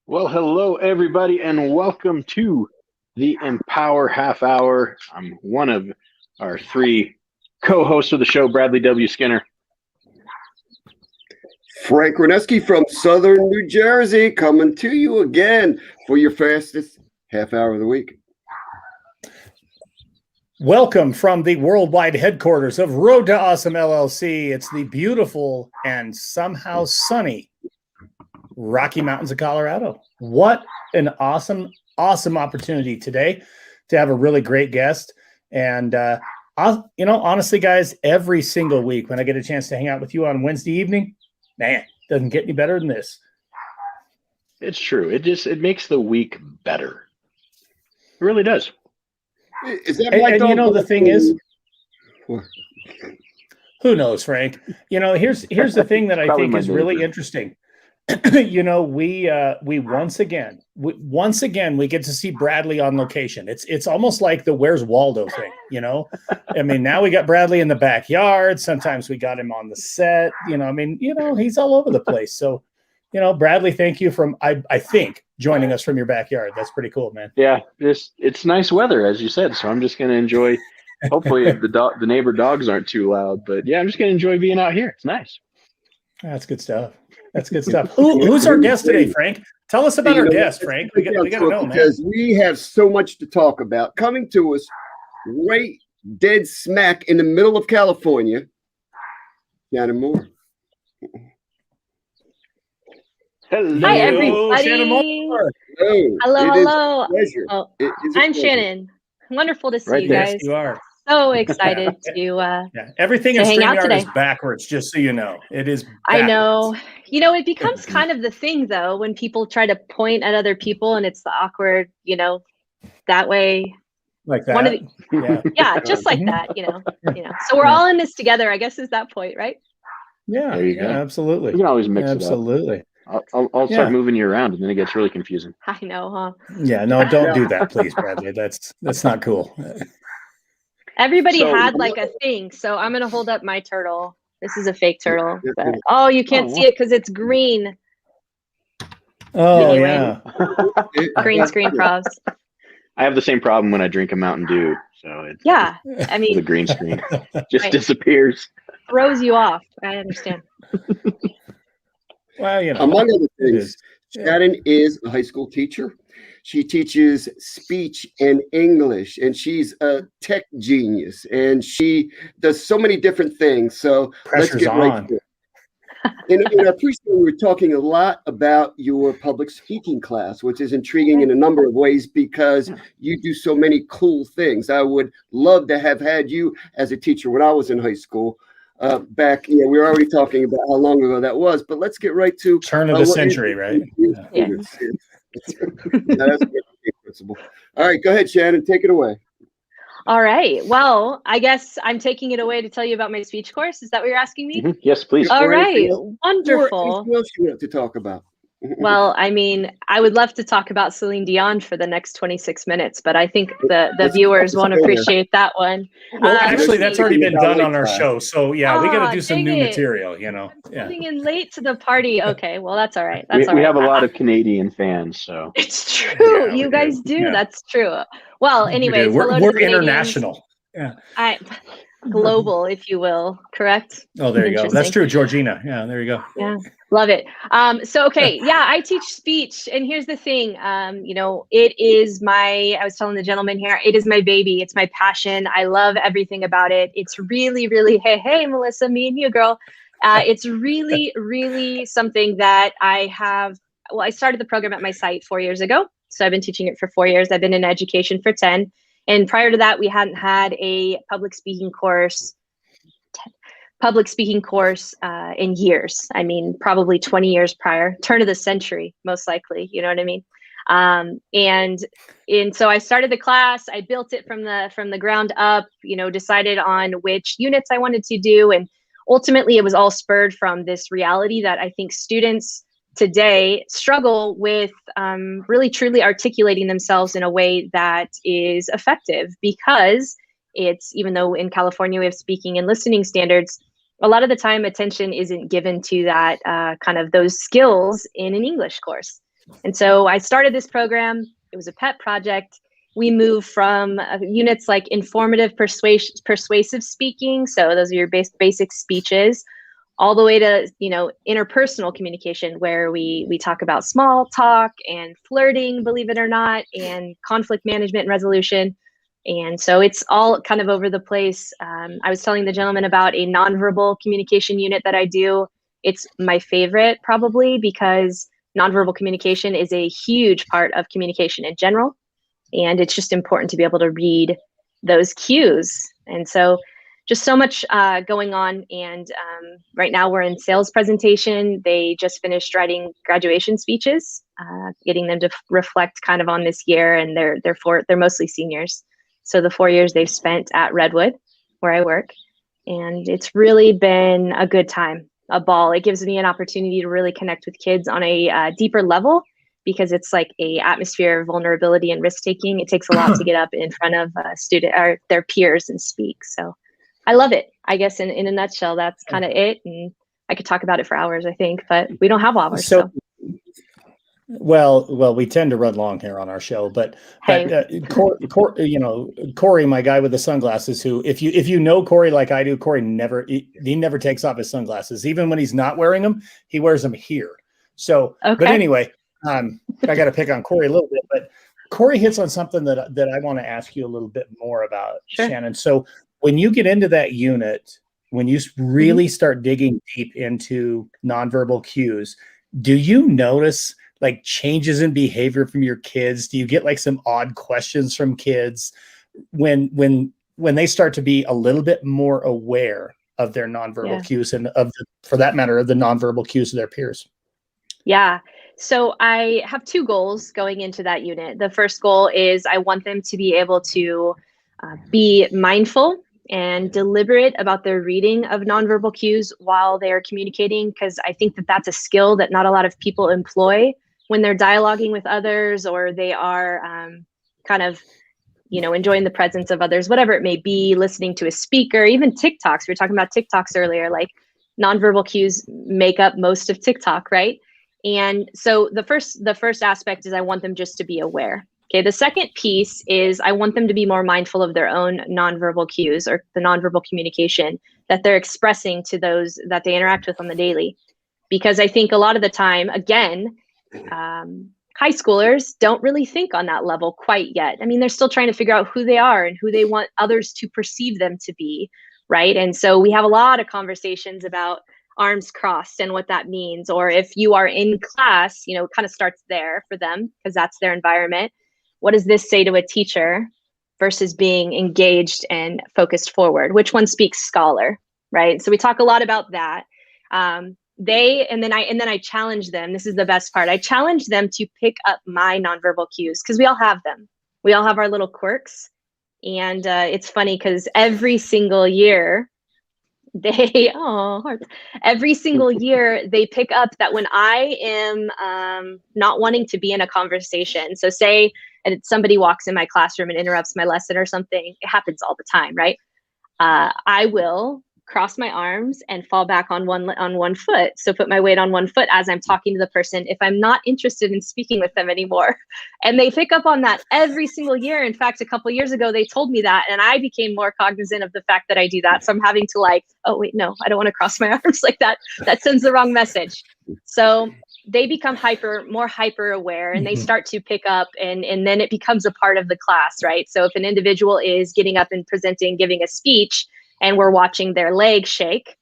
Well, hello, everybody, and welcome to the Empower Half Hour. I'm one of our three co-hosts of the show, Bradlee W. Skinner. Frank Reneski from Southern New Jersey, coming to you again for your fastest half hour of the week. Welcome from the worldwide headquarters of Road to Awesome LLC. It's the beautiful and somehow sunny Rocky Mountains of Colorado. What an awesome opportunity today to have a really great guest. And, honestly, guys, every single week when I get a chance to hang out with you on Wednesday evening, man, doesn't get any better than this. It's true. It makes the week better. It really does. Is that and the thing is, who knows, Frank? Here's the thing that I think is really interesting. We once again we get to see Bradlee on location. It's almost like the Where's Waldo thing, I mean, now we got Bradlee in the backyard. Sometimes we got him on the set, he's all over the place. So, Bradlee, thank you I think joining us from your backyard. That's pretty cool, man. Yeah, it's nice weather, as you said. So I'm just going to enjoy. Hopefully the neighbor dogs aren't too loud, but yeah, I'm just going to enjoy being out here. It's nice. That's good stuff. Who's our guest today, Frank? Tell us about our guest, Frank. We got to know, man. Because we have so much to talk about. Coming to us right dead smack in the middle of California, Shannon Moore. Hello. Hi, everybody. Shannon Moore. Hello. I'm Shannon. Wonderful to see you guys. Yes, you are. So excited to everything in hang out StreamYard today. Is backwards, just so you know. It is backwards. I know. It becomes kind of the thing, though, when people try to point at other people and it's the awkward, that way. Like that. Yeah, just like that, So we're all in this together, I guess, is that point, right? Yeah, there you go. Absolutely. You can always mix it up. I'll start moving you around, and then it gets really confusing. I know, huh? Yeah, no, don't do that, please, Bradlee. That's not cool. Everybody had like a thing, so I'm gonna hold up my turtle. This is a fake turtle. But, you can't see it because it's green. Oh, anyway. Green screen pros. I have the same problem when I drink a Mountain Dew. So the green screen just disappears. Throws you off. I understand. Well, among other things, Shannon is a high school teacher. She teaches speech and English, and she's a tech genius, and she does so many different things. So Pressure's let's get right to it. In our pre-show, we were talking a lot about your public speaking class, which is intriguing in a number of ways because you do so many cool things. I would love to have had you as a teacher when I was in high school. Back, we were already talking about how long ago that was, but let's get right to turn of the century, right? Yeah. That's a good principle. All right, go ahead, Shannon. Take it away. All right. Well, I guess I'm taking it away to tell you about my speech course. Is that what you're asking me? Mm-hmm. Yes, please. All right. Wonderful. What else you want to talk about? Well, I mean, I would love to talk about Celine Dion for the next 26 minutes, but I think the viewers won't appreciate that one. Well, actually, that's already been done on our show. So, we got to do some new material, I'm coming in late to the party. Okay, well, that's all right. That's all we right. have a lot of Canadian fans, so. It's true. You guys do. Yeah. That's true. Well, anyways. We're international. Yeah. Global, if you will, correct? Oh, there you go. That's true, Georgina. Yeah, there you go. Yeah, love it. I teach speech, and here's the thing. It is I was telling the gentleman here, it is my baby. It's my passion. I love everything about it. It's really, really, hey, Melissa, me and you, girl. It's really, really something that I have. Well, I started the program at my site 4 years ago, so I've been teaching it for 4 years. I've been in education for 10. And prior to that, we hadn't had a public speaking course in years. I mean, probably 20 years prior, turn of the century, most likely. You know what I mean? And so I started the class. I built it from the ground up. Decided on which units I wanted to do, and ultimately, it was all spurred from this reality that I think students today struggle with really truly articulating themselves in a way that is effective, because it's, even though in California we have speaking and listening standards, a lot of the time attention isn't given to that kind of those skills in an English course. And so I started this program. It was a pet project. We moved from units like informative, persuasive speaking. So those are your basic speeches, all the way to, interpersonal communication, where we talk about small talk and flirting, believe it or not, and conflict management and resolution. And so it's all kind of over the place. I was telling the gentleman about a nonverbal communication unit that I do. It's my favorite, probably, because nonverbal communication is a huge part of communication in general. And it's just important to be able to read those cues. And so just so much going on. And right now we're in sales presentation. They just finished writing graduation speeches, getting them to reflect kind of on this year. And they're mostly seniors. So the 4 years they've spent at Redwood, where I work. And it's really been a good time, a ball. It gives me an opportunity to really connect with kids on a deeper level, because it's like a atmosphere of vulnerability and risk taking. It takes a lot to get up in front of student or their peers and speak. So I love it. I guess in a nutshell, that's kind of it. And I could talk about it for hours, I think, but we don't have hours. So. Well, we tend to run long here on our show, but Corey, my guy with the sunglasses, who, if you know Corey like I do, Corey he never takes off his sunglasses. Even when he's not wearing them, he wears them here. So, But anyway, I got to pick on Corey a little bit, but Corey hits on something that I want to ask you a little bit more about, sure. Shannon. So when you get into that unit, when you really start digging deep into nonverbal cues, do you notice like changes in behavior from your kids? Do you get like some odd questions from kids when they start to be a little bit more aware of their nonverbal cues and for that matter, of the nonverbal cues of their peers? Yeah. So I have two goals going into that unit. The first goal is I want them to be able to be mindful and deliberate about their reading of nonverbal cues while they're communicating, because I think that that's a skill that not a lot of people employ when they're dialoguing with others, or they are kind of, enjoying the presence of others, whatever it may be, listening to a speaker, even TikToks. We were talking about TikToks earlier, like nonverbal cues make up most of TikTok, right? And so the first aspect is I want them just to be aware. Okay. The second piece is I want them to be more mindful of their own nonverbal cues, or the nonverbal communication that they're expressing to those that they interact with on the daily. Because I think a lot of the time, again, high schoolers don't really think on that level quite yet. I mean, they're still trying to figure out who they are and who they want others to perceive them to be, right? And so we have a lot of conversations about arms crossed and what that means. Or if you are in class, it kind of starts there for them because that's their environment. What does this say to a teacher versus being engaged and focused forward? Which one speaks scholar, right? So we talk a lot about that. And then I challenge them. This is the best part. I challenge them to pick up my nonverbal cues, because we all have them. We all have our little quirks. And it's funny because every single year every single year they pick up that when I am not wanting to be in a conversation. So say somebody walks in my classroom and interrupts my lesson or something. It happens all the time, right? I will cross my arms and fall back on one foot. So put my weight on one foot as I'm talking to the person if I'm not interested in speaking with them anymore. And they pick up on that every single year. In fact, a couple of years ago, they told me that, and I became more cognizant of the fact that I do that. So I'm having to oh wait, no, I don't want to cross my arms like that. That sends the wrong message. So they become more hyper aware, and they start to pick up, and then it becomes a part of the class, right? So if an individual is getting up and presenting, giving a speech, and we're watching their legs shake,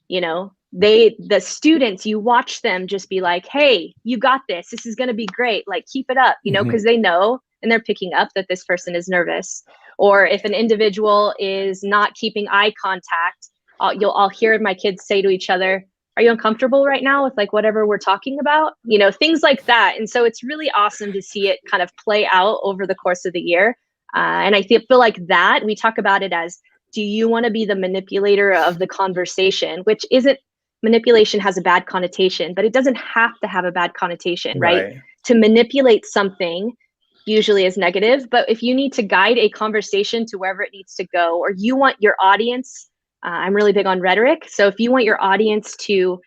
the students, you watch them just be like, hey, you got this. This is going to be great. Like, keep it up, because they know and they're picking up that this person is nervous. Or if an individual is not keeping eye contact, I'll hear my kids say to each other, are you uncomfortable right now with whatever we're talking about? Things like that. And so it's really awesome to see it kind of play out over the course of the year. And I feel like that we talk about it as, do you want to be the manipulator of the conversation? Which isn't, manipulation has a bad connotation, but it doesn't have to have a bad connotation, right? To manipulate something usually is negative, but if you need to guide a conversation to wherever it needs to go, or you want your audience, I'm really big on rhetoric. So if you want your audience to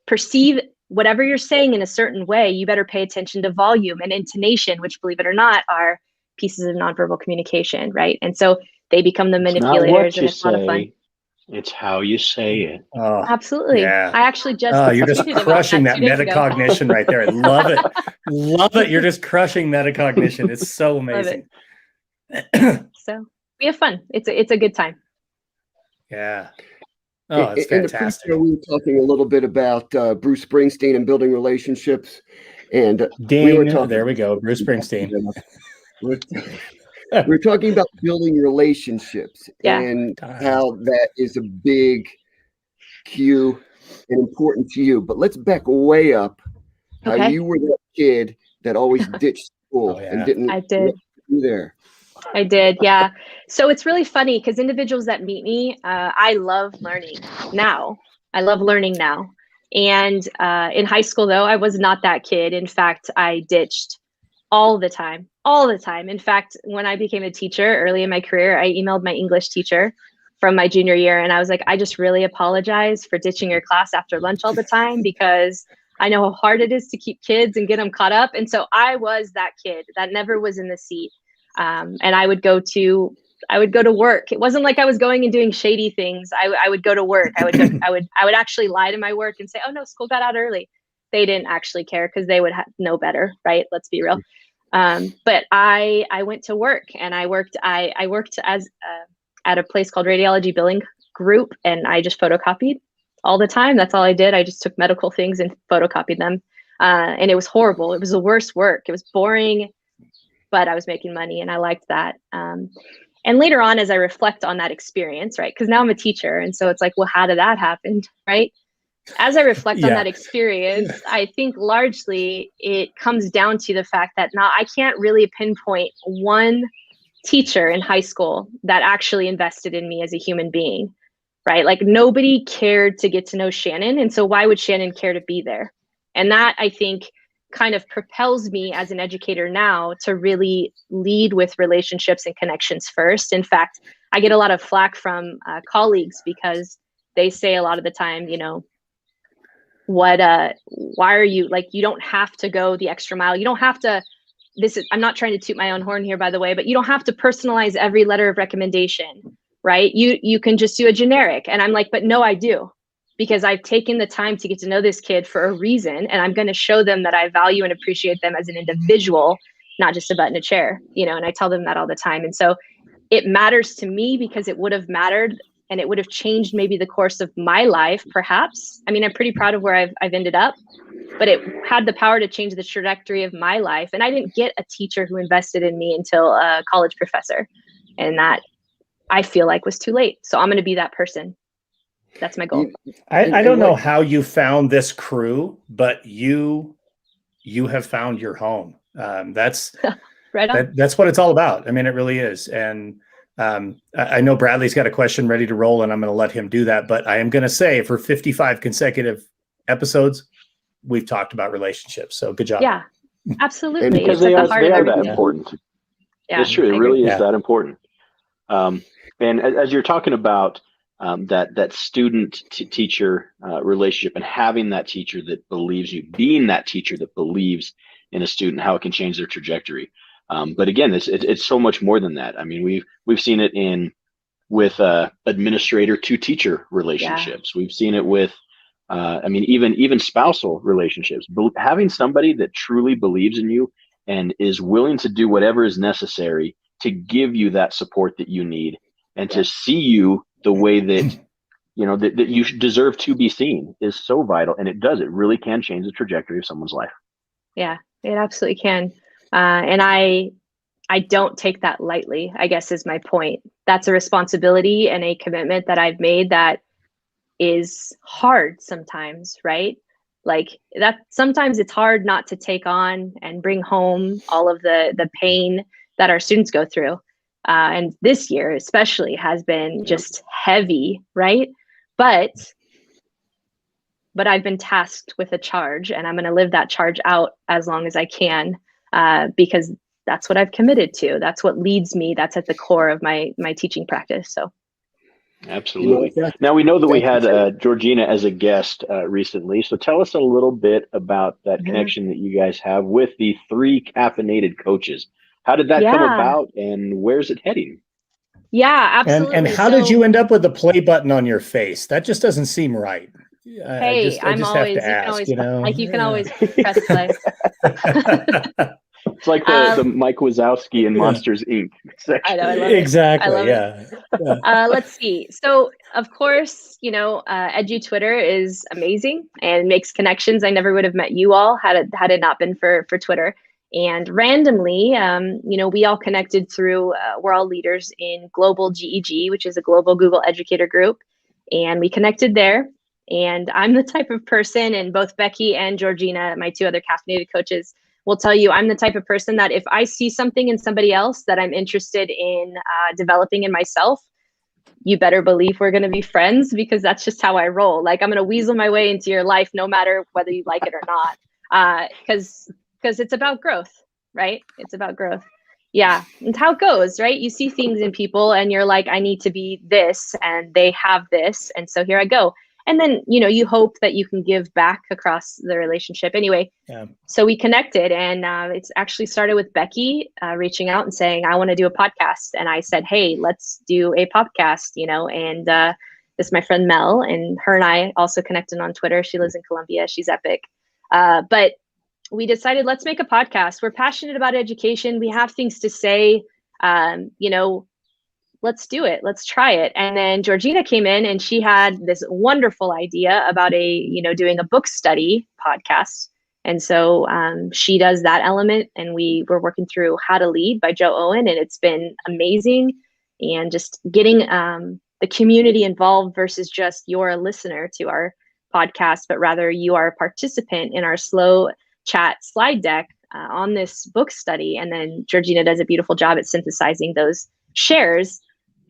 perceive whatever you're saying in a certain way, you better pay attention to volume and intonation, which, believe it or not, are pieces of nonverbal communication, right? And so they become the It's not manipulators, what and you it's a lot of fun. say, it's how you say it. Oh, Absolutely. yeah. I actually just You're just tweeted about crushing that 2 days ago. metacognition right there. I love it. Love it. You're just crushing metacognition. It's so amazing. So we have fun. It's a good time. Yeah. Oh, it's In the fantastic. pre-show, we were talking a little bit about Bruce Springsteen and building relationships, and Ding. we were talking. There we go. Bruce Springsteen. We're talking about building relationships Yeah. and how that is a big cue and important to you. But let's back way up. How Okay. you were that kid that always ditched school and didn't. I did. You there. I did, yeah. So it's really funny because individuals that meet me, I love learning now. I love learning now. And in high school, though, I was not that kid. In fact, I ditched all the time. In fact, when I became a teacher early in my career, I emailed my English teacher from my junior year. And I was like, I just really apologize for ditching your class after lunch all the time, because I know how hard it is to keep kids and get them caught up. And so I was that kid that never was in the seat. And I would go to work. It wasn't like I was going and doing shady things. I would go to work. I would actually lie to my work and say, oh no, school got out early. They didn't actually care because they would know better, right? Let's be real. But I went to work, and I worked as at a place called Radiology Billing Group, and I just photocopied all the time. That's all I did. I just took medical things and photocopied them. And it was horrible. It was the worst work. It was boring, but I was making money and I liked that. And later on, as I reflect on that experience, right? Because now I'm a teacher. And so it's like, well, how did that happen, right? As I reflect on that experience, I think largely it comes down to the fact that now I can't really pinpoint one teacher in high school that actually invested in me as a human being, right? Like nobody cared to get to know Shannon. And so why would Shannon care to be there? And that, I think, kind of propels me as an educator now to really lead with relationships and connections first. In fact, I get a lot of flack from colleagues because they say a lot of the time, you know, why are you, like, you don't have to go the extra mile. You don't have to, I'm not trying to toot my own horn here, by the way, but you don't have to personalize every letter of recommendation, right? You can just do a generic. And I'm like, but no, I do. Because I've taken the time to get to know this kid for a reason, and I'm going to show them that I value and appreciate them as an individual, not just a butt in a chair, you know, and I tell them that all the time. And so it matters to me because it would have mattered and it would have changed maybe the course of my life, perhaps. I mean, I'm pretty proud of where I've ended up, but it had the power to change the trajectory of my life. And I didn't get a teacher who invested in me until a college professor. And that, I feel like, was too late. So I'm going to be that person. That's my goal. I don't know how you found this crew, but you have found your home. That's right on. That's what it's all about. I mean, it really is. And I know Bradley's got a question ready to roll, and I'm going to let him do that. But I am going to say, for 55 consecutive episodes, we've talked about relationships. So good job. Yeah, absolutely. And because they are that important. Yeah, it's true. It really is that important. And as you're talking about that student to teacher relationship, and having that teacher that believes you, being that teacher that believes in a student, how it can change their trajectory. But again, it's so much more than that. I mean, we've seen it with administrator to teacher relationships. Yeah. We've seen it with I mean, even spousal relationships. Having somebody that truly believes in you and is willing to do whatever is necessary to give you that support that you need, and to see you the way that you know that you deserve to be seen, is so vital. And it really can change the trajectory of someone's life. Yeah, it absolutely can. And I don't take that lightly, I guess, is my point. That's a responsibility and a commitment that I've made that is hard sometimes, right? Like that, sometimes it's hard not to take on and bring home all of the pain that our students go through. And this year especially has been just heavy, right? But I've been tasked with a charge, and I'm going to live that charge out as long as I can, because that's what I've committed to. That's what leads me. That's at the core of my teaching practice. So, Absolutely. Now, we know that we had Georgina as a guest recently. So tell us a little bit about that connection that you guys have with the 3 caffeinated coaches. How did that come about, and where's it heading? Yeah, absolutely. And how did you end up with the play button on your face? That just doesn't seem right. Hey, I just have to ask, you can always press play. It's like the Mike Wazowski in Monsters Inc. I know, I love exactly. it. Let's see. So, of course, Edu Twitter is amazing and makes connections. I never would have met you all had it not been for Twitter. And randomly, we all connected through. We're all leaders in Global GEG, which is a global Google educator group, and we connected there. And I'm the type of person, and both Becky and Georgina, my 2 other caffeinated coaches, will tell you I'm the type of person that if I see something in somebody else that I'm interested in developing in myself, you better believe we're going to be friends, because that's just how I roll. Like, I'm going to weasel my way into your life no matter whether you like it or not, because it's about growth, right? It's about growth. Yeah. It's how it goes, right? You see things in people and you're like, I need to be this, and they have this. And so here I go. And then, you hope that you can give back across the relationship. Anyway, So we connected, and it's actually started with Becky reaching out and saying, I want to do a podcast. And I said, hey, let's do a podcast, and this is my friend Mel, and her and I also connected on Twitter. She lives in Colombia. She's epic. But we decided, let's make a podcast. We're passionate about education. We have things to say, let's do it. Let's try it. And then Georgina came in, and she had this wonderful idea about doing a book study podcast. And so she does that element, and we were working through How to Lead by Joe Owen, and it's been amazing. And just getting the community involved versus just you're a listener to our podcast, but rather you are a participant in our slow chat slide deck on this book study. And then Georgina does a beautiful job at synthesizing those shares,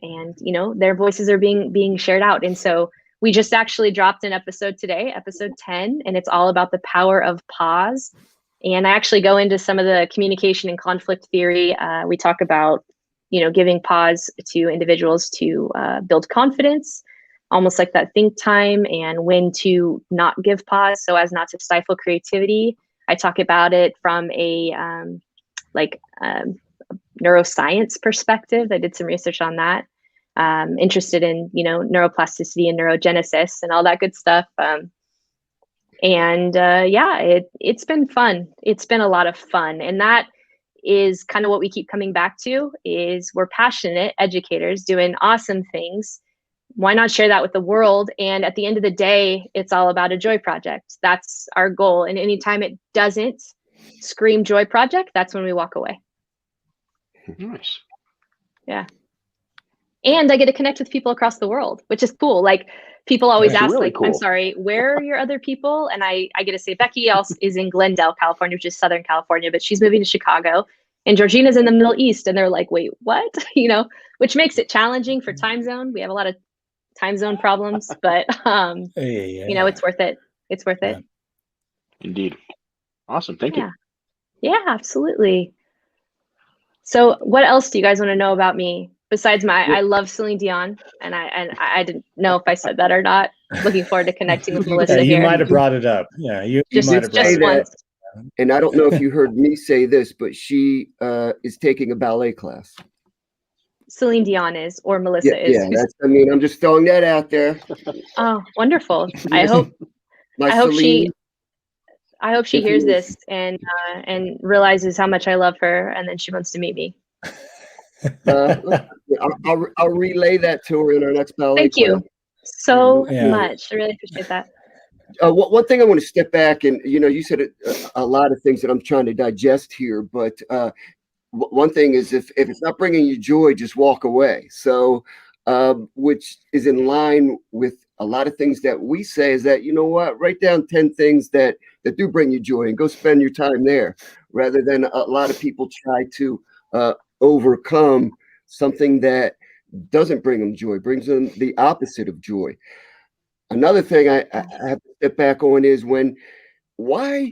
and their voices are being shared out. And so we just actually dropped an episode today, episode 10, and it's all about the power of pause. And I actually go into some of the communication and conflict theory. We talk about giving pause to individuals to build confidence, almost like that think time, and when to not give pause so as not to stifle creativity. I talk about it from a neuroscience perspective. I did some research on that. Interested in, neuroplasticity and neurogenesis and all that good stuff. It's been fun. It's been a lot of fun. And that is kind of what we keep coming back to, is we're passionate educators doing awesome things. Why not share that with the world? And at the end of the day, it's all about a joy project. That's our goal. And anytime it doesn't scream joy project, that's when we walk away. Nice. Yeah. And I get to connect with people across the world, which is cool. Like, people always ask, really cool. I'm sorry, where are your other people? And I get to say Becky is in Glendale, California, which is Southern California, but she's moving to Chicago. And Georgina's in the Middle East. And they're like, wait, what? Which makes it challenging for time zone. We have a lot of time zone problems, but it's worth it. It's worth it. Indeed. Awesome. Thank you. Yeah, absolutely. So what else do you guys want to know about me? Besides I love Celine Dion, and I didn't know if I said that or not. Looking forward to connecting with Melissa you here. might have brought it up. Yeah, you just might have brought it up. And I don't know if you heard me say this, but she is taking a ballet class. Celine Dion is, or Melissa is. Yeah, I'm just throwing that out there. Oh, wonderful! I hope she hears this and realizes how much I love her, and then she wants to meet me. I'll relay that to her in our next ballet Thank you so much. I really appreciate that. One thing I want to step back, and you said a lot of things that I'm trying to digest here, but one thing is if it's not bringing you joy, just walk away. So which is in line with a lot of things that we say, is that, write down 10 things that do bring you joy and go spend your time there, rather than a lot of people try to overcome something that doesn't bring them joy, brings them the opposite of joy. Another thing I have to step back on is why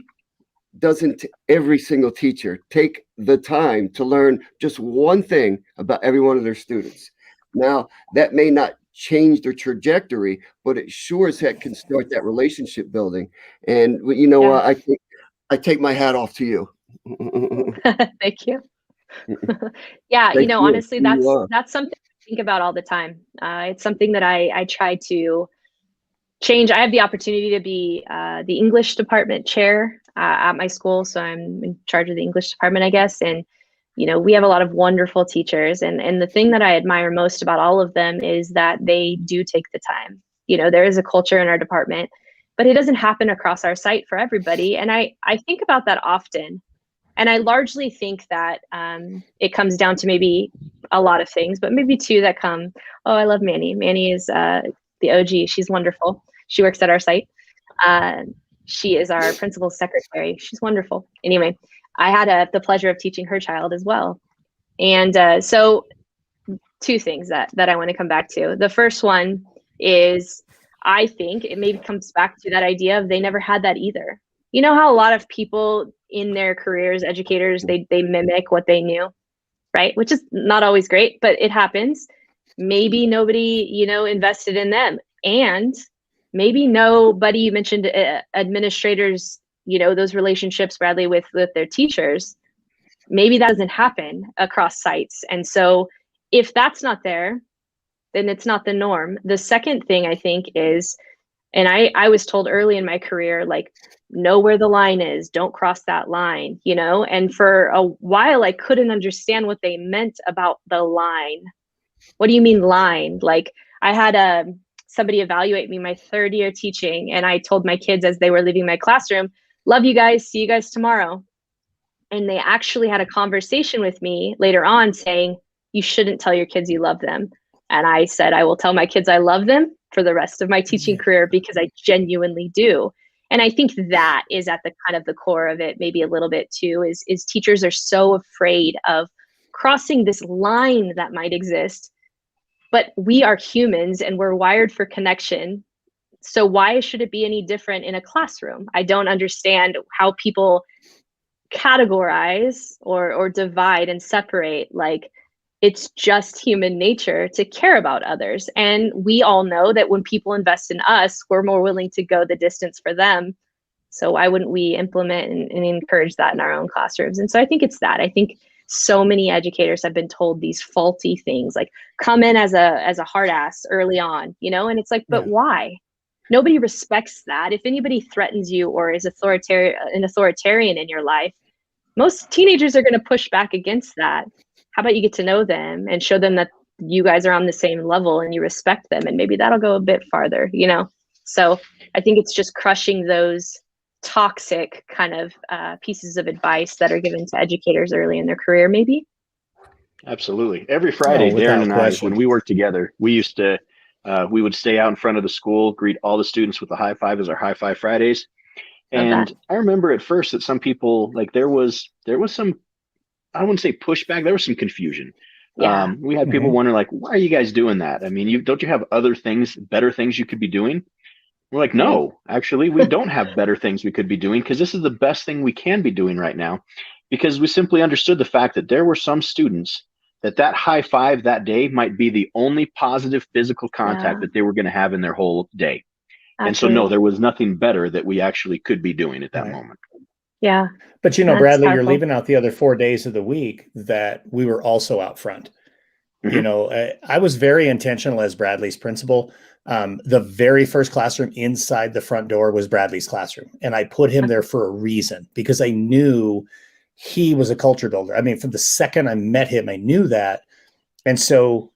doesn't every single teacher take the time to learn just one thing about every one of their students? Now, that may not change their trajectory, but it sure as heck can start that relationship building. And you know, Yeah. I take my hat off to you. Thank you. Yeah, Thank you. honestly, You that's something I think about all the time. It's something that I try to change. I have the opportunity to be the English department chair at my school, so I'm in charge of the English department, I guess. And we have a lot of wonderful teachers, and the thing that I admire most about all of them is that they do take the time. There is a culture in our department, but it doesn't happen across our site for everybody. And I think about that often. And I largely think that it comes down to maybe a lot of things, but maybe two that come. Oh, I love Manny. Manny is the OG. She's wonderful. She works at our site. She is our principal's secretary. She's wonderful. Anyway, I had the pleasure of teaching her child as well. And so two things that I want to come back to. The first one is, I think it maybe comes back to that idea of they never had that either. You know how a lot of people in their careers, educators, they mimic what they knew, right? Which is not always great, but it happens. Maybe nobody, invested in them. And maybe nobody, you mentioned administrators, those relationships, Bradlee, with their teachers. Maybe that doesn't happen across sites. And so if that's not there, then it's not the norm. The second thing I think is, and I was told early in my career, like, know where the line is, don't cross that line, and for a while I couldn't understand what they meant about the line. What do you mean line? Like, I had somebody evaluate me my third year teaching, and I told my kids as they were leaving my classroom, love you guys, see you guys tomorrow. And they actually had a conversation with me later on saying, you shouldn't tell your kids you love them. And I said, I will tell my kids I love them for the rest of my teaching career, because I genuinely do. And I think that is at the kind of the core of it, maybe a little bit too, is teachers are so afraid of crossing this line that might exist. But we are humans and we're wired for connection. So why should it be any different in a classroom? I don't understand how people categorize or divide and separate. Like, it's just human nature to care about others. And we all know that when people invest in us, we're more willing to go the distance for them. So why wouldn't we implement and encourage that in our own classrooms? And so I think it's that. I think so many educators have been told these faulty things, like come in as a hard ass early on, and it's like, but why? Nobody respects that. If anybody threatens you or is an authoritarian in your life, most teenagers are going to push back against that. How about you get to know them and show them that you guys are on the same level and you respect them, and maybe that'll go a bit farther, So I think it's just crushing those toxic kind of pieces of advice that are given to educators early in their career, maybe. Absolutely. Every Friday, Darrin and I, when we worked together, we used to, we would stay out in front of the school, greet all the students with a high five as our high five Fridays. And I remember at first that some people, like there was some, I wouldn't say pushback, there was some confusion. Yeah. We had people wondering, like, why are you guys doing that? I mean, don't you have other things, better things you could be doing? We're like, no, actually, we don't have better things we could be doing, because this is the best thing we can be doing right now, because we simply understood the fact that there were some students that high five that day might be the only positive physical contact that they were going to have in their whole day. Absolutely. And so, no, there was nothing better that we actually could be doing at that moment. Yeah. But, Bradlee, you're leaving out the other 4 days of the week that we were also out front. I was very intentional as Bradlee's principal. The very first classroom inside the front door was Bradlee's classroom. And I put him there for a reason, because I knew he was a culture builder. I mean, from the second I met him, I knew that. And so,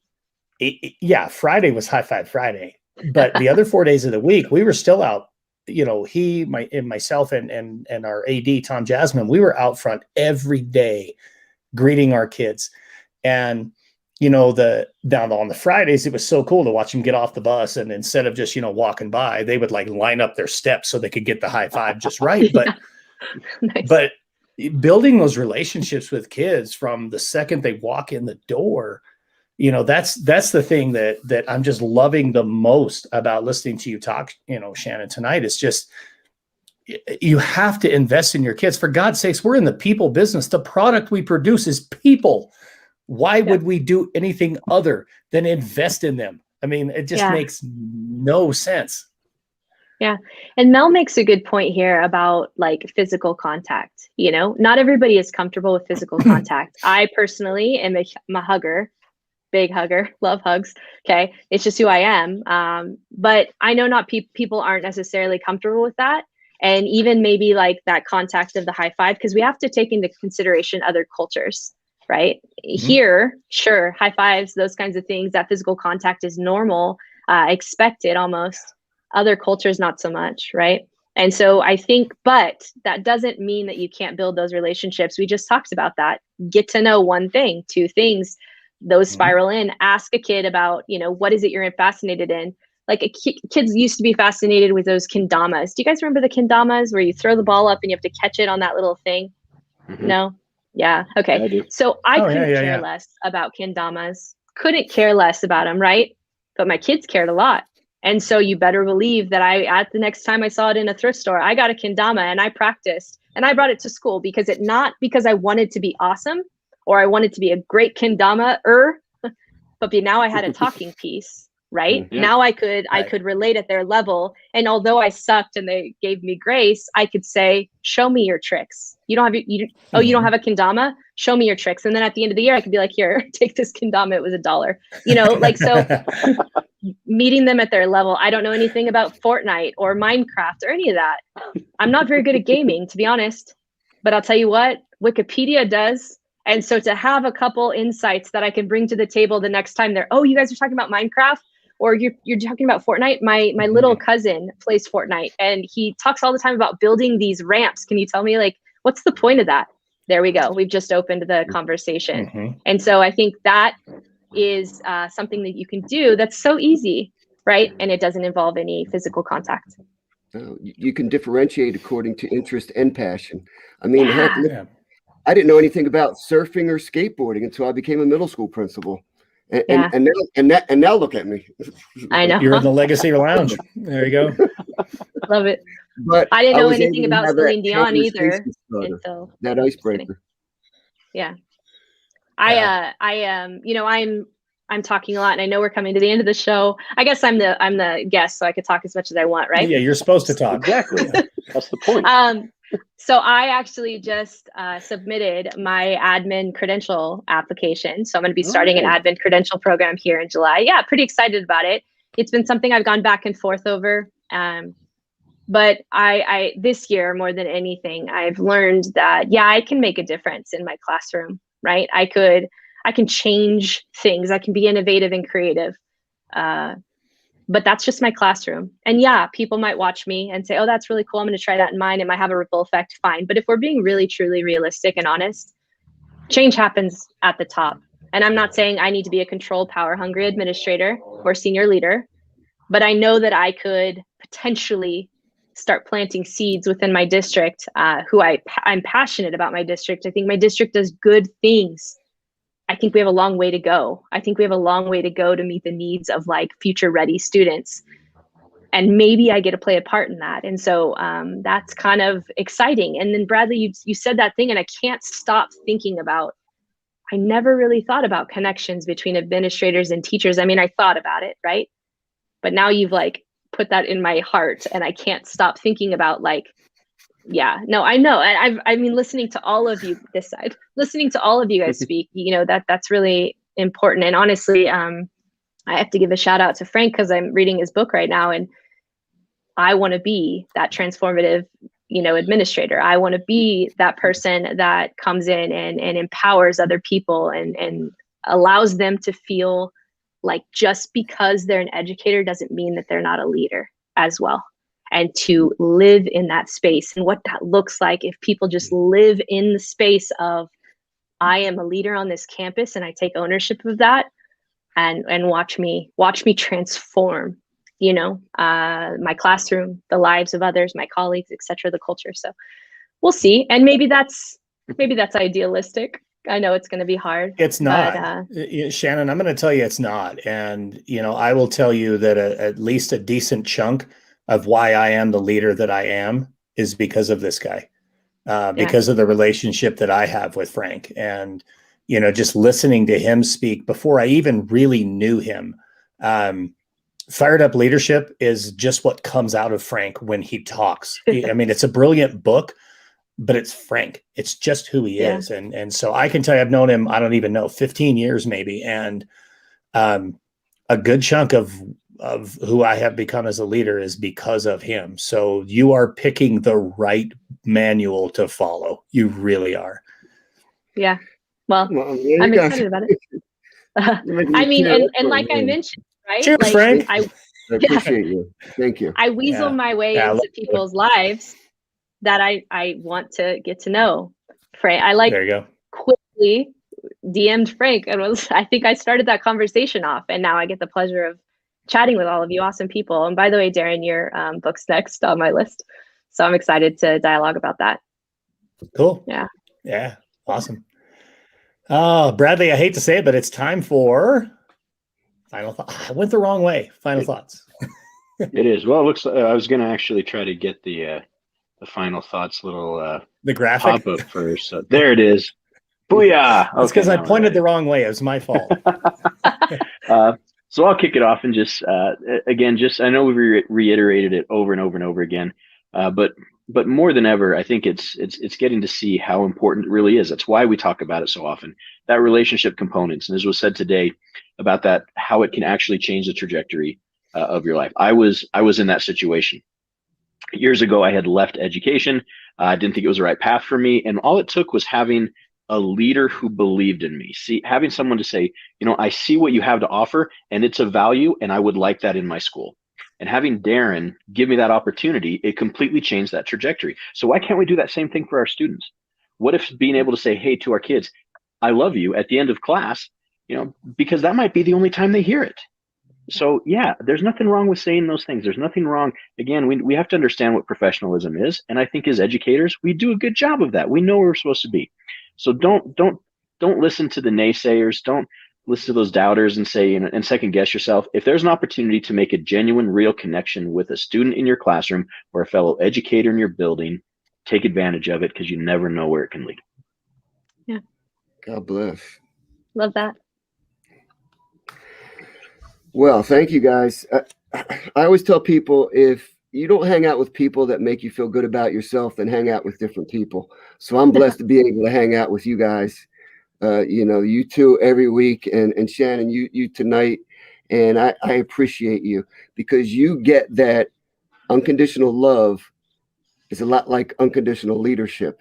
Friday was High Five Friday. But the other 4 days of the week, we were still out. Myself and our AD, Tom Jasmine, we were out front every day greeting our kids. And, on the Fridays, it was so cool to watch them get off the bus. And instead of just, walking by, they would like line up their steps so they could get the high five just right. But, nice. But building those relationships with kids from the second they walk in the door, that's the thing that I'm just loving the most about listening to you talk, Shannon, tonight. It's just, you have to invest in your kids. For God's sakes, we're in the people business. The product we produce is people. Why would we do anything other than invest in them? I mean, it just makes no sense. Yeah. And Mel makes a good point here about like physical contact. You know, not everybody is comfortable with physical contact. I personally am a hugger, big hugger, love hugs. Okay. It's just who I am. But I know not people aren't necessarily comfortable with that. And even maybe like that contact of the high five, because we have to take into consideration other cultures, right? Here, sure, high fives, those kinds of things, that physical contact is normal, expected almost. Other cultures, not so much, right? And so I think, but that doesn't mean that you can't build those relationships. We just talked about that. Get to know one thing, two things, those spiral in. Ask a kid about, you know, what is it you're fascinated in? Like kids used to be fascinated with those kendamas. Do you guys remember the kendamas where you throw the ball up and you have to catch it on that little thing? No? Yeah. Okay. Yeah, I do. So I couldn't care less about kendamas. Couldn't care less about them, right? But my kids cared a lot. And so you better believe that at the next time I saw it in a thrift store, I got a kendama and I practiced and I brought it to school because not because I wanted to be awesome or I wanted to be a great kendama, but now I had a talking piece, right? Yeah. Now I could relate at their level. And although I sucked and they gave me grace, I could say, show me your tricks. You don't have a kendama? Show me your tricks. And then at the end of the year, I could be like, here, take this kendama. It was $1. You know, like, so meeting them at their level. I don't know anything about Fortnite or Minecraft or any of that. I'm not very good at gaming, to be honest, but I'll tell you what, Wikipedia does. And so to have a couple insights that I can bring to the table the next time they're, oh, you guys are talking about Minecraft or you're talking about Fortnite. My little cousin plays Fortnite and he talks all the time about building these ramps. Can you tell me, like, what's the point of that? There we go. We've just opened the conversation. And so I think that is something that you can do that's so easy, right? And it doesn't involve any physical contact. You can differentiate according to interest and passion. I mean, heck, I didn't know anything about surfing or skateboarding until I became a middle school principal. And now look at me. I know. You're in the Legacy Lounge. There you go. Love it. But I didn't know anything about Celine Dion either. Until that icebreaker. Yeah. I'm talking a lot and I know we're coming to the end of the show. I guess I'm the guest, so I could talk as much as I want, right? Yeah, you're supposed to talk. Exactly. That's the point. So I actually just submitted my admin credential application. So I'm going to be starting an admin credential program here in July. Yeah, pretty excited about it. It's been something I've gone back and forth over. But I this year, more than anything, I've learned that, I can make a difference in my classroom, right? I can change things. I can be innovative and creative. But that's just my classroom. And people might watch me and say, oh, that's really cool. I'm going to try that in mine. It might have a ripple effect. Fine. But if we're being really, truly realistic and honest, change happens at the top. And I'm not saying I need to be a control, power hungry administrator or senior leader, but I know that I could potentially start planting seeds within my district, I'm passionate about my district. I think my district does good things. I think we have a long way to go. I think we have a long way to go to meet the needs of like future ready students. And maybe I get to play a part in that. And so that's kind of exciting. And then Bradlee, you said that thing and I can't stop thinking about, I never really thought about connections between administrators and teachers. I mean, I thought about it, right? But now you've like put that in my heart and I can't stop thinking about like, I know. I mean, listening to all of you listening to all of you guys speak, that's really important. And honestly, I have to give a shout out to Frank because I'm reading his book right now. And I want to be that transformative, administrator. I want to be that person that comes in and empowers other people and allows them to feel like just because they're an educator doesn't mean that they're not a leader as well. And to live in that space and what that looks like if people just live in the space of, I am a leader on this campus and I take ownership of that and watch me transform, my classroom, the lives of others, my colleagues, etc., the culture. So we'll see. And maybe that's idealistic. I know it's going to be hard. It's not. Shannon, I'm going to tell you it's not. And, I will tell you that at least a decent chunk of why I am the leader that I am is because of this guy, because of the relationship that I have with Frank. And, just listening to him speak before I even really knew him, Fired Up Leadership is just what comes out of Frank when he talks. I mean, it's a brilliant book, but it's Frank. It's just who he is. And so I can tell you, I've known him, I don't even know, 15 years maybe. And a good chunk of who I have become as a leader is because of him. So you are picking the right manual to follow. You really are. Yeah. Well, I'm excited about it. I mean, and like I mentioned, right? Cheers, like, Frank. I appreciate you. Thank you. I weasel my way into people's lives that I want to get to know. Frank, there you go. Quickly DM'd Frank and I think I started that conversation off, and now I get the pleasure of chatting with all of you awesome people. And by the way, Darrin, your book's next on my list, so I'm excited to dialogue about that. Cool. Yeah. Awesome. Oh, Bradlee, I hate to say it, but it's time for final thoughts. I went the wrong way. Final thoughts. It is. Well, it looks like I was going to actually try to get the final thoughts little the graphic pop up first. So there it is. Booyah! That's because I pointed the wrong way. It was my fault. So I'll kick it off and just again, I know we've reiterated it over and over and over again, but more than ever, I think it's getting to see how important it really is. That's why we talk about it so often. That relationship components, and as was said today about that, how it can actually change the trajectory of your life. I was in that situation years ago. I had left education. I didn't think it was the right path for me, and all it took was having a leader who believed in me. Having someone to say, I see what you have to offer, and it's of value, and I would like that in my school. And having Darrin give me that opportunity, it completely changed that trajectory. So why can't we do that same thing for our students? What if being able to say, hey, to our kids, I love you at the end of class, because that might be the only time they hear it. So yeah, there's nothing wrong with saying those things. There's nothing wrong. Again, we have to understand what professionalism is. And I think as educators, we do a good job of that. We know where we're supposed to be. So don't listen to the naysayers. Don't listen to those doubters and say, and second guess yourself. If there's an opportunity to make a genuine, real connection with a student in your classroom or a fellow educator in your building, take advantage of it, because you never know where it can lead. Yeah. God bless. Love that. Well, thank you guys. I always tell people, if you don't hang out with people that make you feel good about yourself, then hang out with different people. So I'm blessed to be able to hang out with you guys. You two every week, and Shannon, you tonight. And I appreciate you, because you get that unconditional love is a lot like unconditional leadership.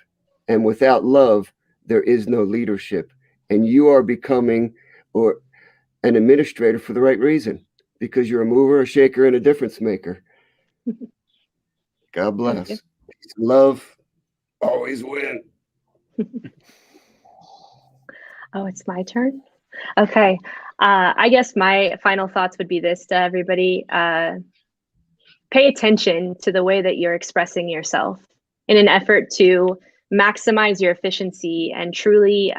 And without love, there is no leadership. And you are becoming an administrator for the right reason, because you're a mover, a shaker, and a difference maker. God bless. Love always win. Oh, it's my turn. Okay. I guess my final thoughts would be this to everybody. Pay attention to the way that you're expressing yourself in an effort to maximize your efficiency and truly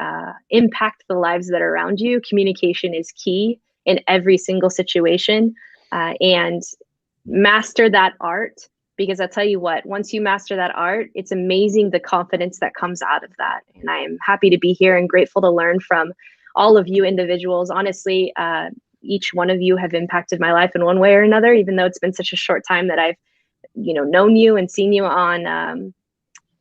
impact the lives that are around you. Communication is key in every single situation, and master that art, because I'll tell you what, once you master that art, it's amazing the confidence that comes out of that. And I am happy to be here and grateful to learn from all of you individuals. Honestly, each one of you have impacted my life in one way or another, even though it's been such a short time that I've known you and seen you on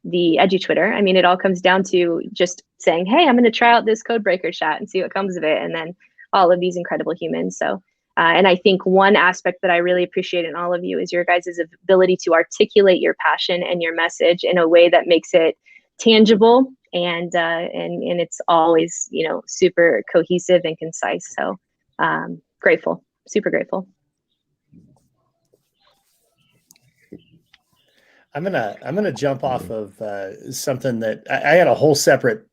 the Twitter. I mean, it all comes down to just saying, hey, I'm going to try out this Codebreaker chat and see what comes of it. And then all of these incredible humans. So, and I think one aspect that I really appreciate in all of you is your guys' ability to articulate your passion and your message in a way that makes it tangible, and it's always, super cohesive and concise. So grateful, super grateful. I'm gonna jump off of something that I had a whole separate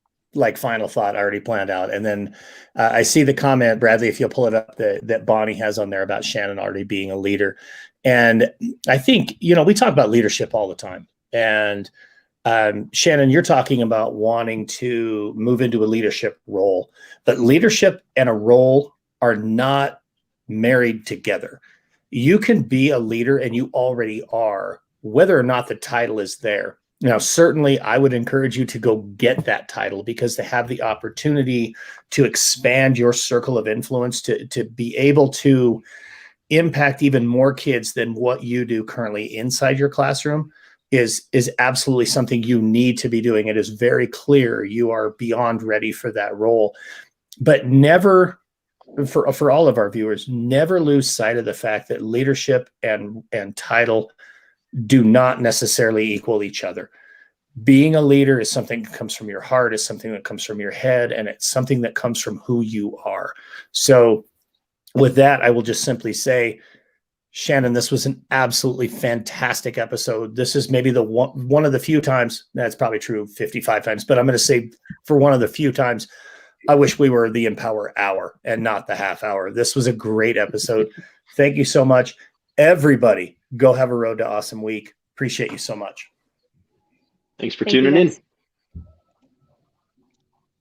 final thought already planned out, and then I see the comment, Bradlee, if you'll pull it up, that Bonnie has on there about Shannon already being a leader. And I think we talk about leadership all the time, and Shannon, you're talking about wanting to move into a leadership role, but leadership and a role are not married together. You can be a leader, and you already are, whether or not the title is there. Now, certainly I would encourage you to go get that title, because to have the opportunity to expand your circle of influence, to be able to impact even more kids than what you do currently inside your classroom is absolutely something you need to be doing. It is very clear you are beyond ready for that role. But never, for all of our viewers, never lose sight of the fact that leadership and title do not necessarily equal each other. Being a leader is something that comes from your heart, is something that comes from your head, and it's something that comes from who you are. So with that, I will just simply say, Shannon, this was an absolutely fantastic episode. This is maybe one of the few times, that's probably true 55 times, but I'm going to say for one of the few times, I wish we were the Empower Hour and not the half hour. This was a great episode. Thank you so much. Everybody, go have a Road to Awesome week. Appreciate you so much. Thanks for tuning in.